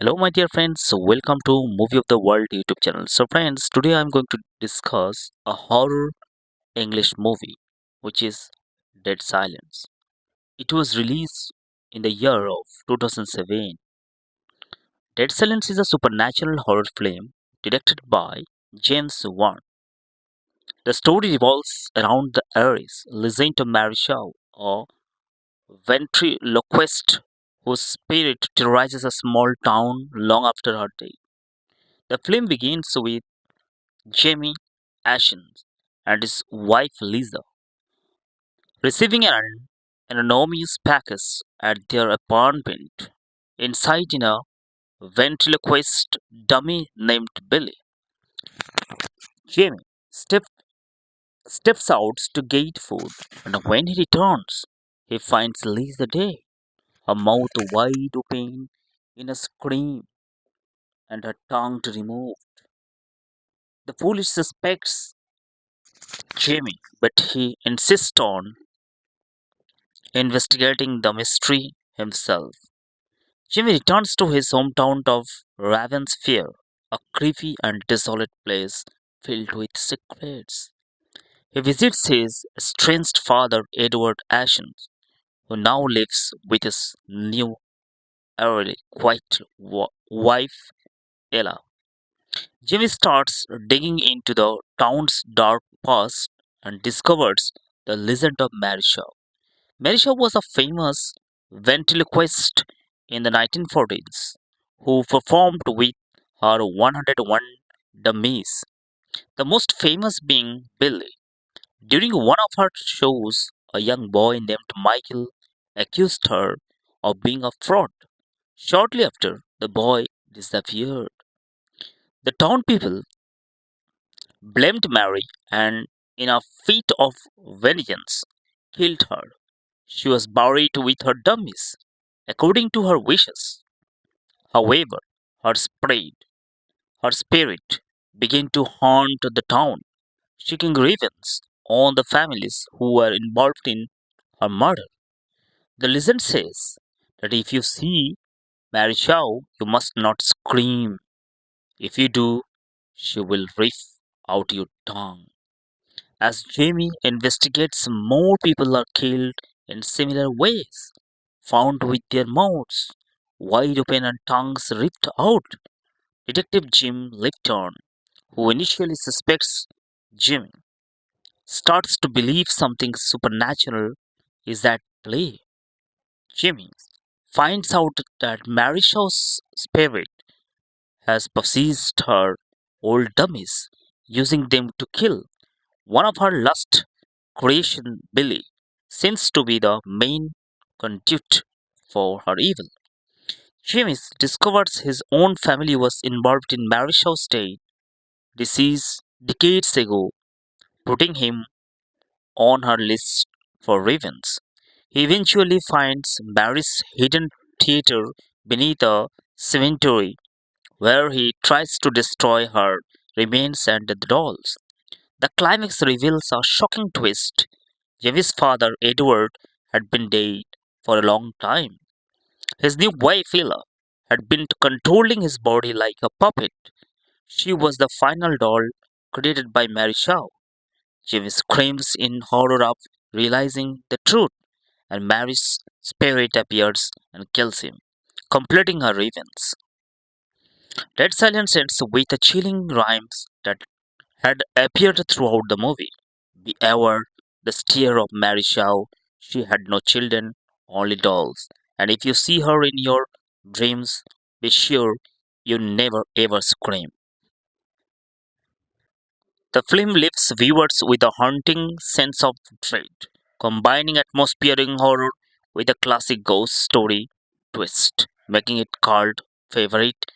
Hello, my dear friends. Welcome to Movie of the World YouTube channel. So, friends, today I'm going to discuss a horror English movie, which is Dead Silence. It was released in the year of 2007. Dead Silence is a supernatural horror film directed by James Wan. The story revolves around the heiress, Lizette Mary Shaw, a ventriloquist whose spirit terrorizes a small town long after her death. The film begins with Jamie Ashen and his wife Lisa receiving an anonymous package at their apartment. Inside in a ventriloquist dummy named Billy. Jamie step, steps out to get food, and when he returns, he finds Lisa dead, her mouth wide open in a scream and her tongue removed. The police suspects Jamie, but he insists on investigating the mystery himself. Jimmy returns to his hometown of Ravensfair, a creepy and desolate place filled with secrets. He visits his estranged father, Edward Ashen, who now lives with his new, early, quiet wife, Ella. Jimmy starts digging into the town's dark past and discovers the legend of Marisha. Marisha was a famous ventriloquist in the 1940s who performed with her 101 dummies, the most famous being Billy. During one of her shows, a young boy named Michael accused her of being a fraud. Shortly after, the boy disappeared. The town people blamed Mary and, in a fit of vengeance, killed her. She was buried with her dummies, according to her wishes. However, her spirit, her spirit began to haunt the town, seeking revenge on the families who were involved in her murder. The legend says that if you see Mary Shaw, you must not scream. If you do, she will rip out your tongue. As Jamie investigates, more people are killed in similar ways, found with their mouths wide open and tongues ripped out. Detective Jim Lipton, who initially suspects Jimmy, starts to believe something supernatural is at play. Jimmy finds out that Marishaw's spirit has possessed her old dummies, using them to kill one of her last creation, Billy, seems to be the main conduit for her evil. Jimmy discovers his own family was involved in Marishaw's disease decades ago, putting him on her list for revenge. He eventually finds Mary's hidden theater beneath a cemetery, where he tries to destroy her remains and the dolls. The climax reveals a shocking twist. Jimmy's father, Edward, had been dead for a long time. His new wife, Ella, had been controlling his body like a puppet. She was the final doll created by Mary Shaw. Jimmy screams in horror of realizing the truth, and Mary's spirit appears and kills him, completing her revenge. Dead Silence ends with the chilling rhymes that had appeared throughout the movie. Beware the stare of Mary Shaw. She had no children, only dolls. And if you see her in your dreams, be sure you never ever scream. The film leaves viewers with a haunting sense of dread, combining atmospheric horror with a classic ghost story twist, making it cult favorite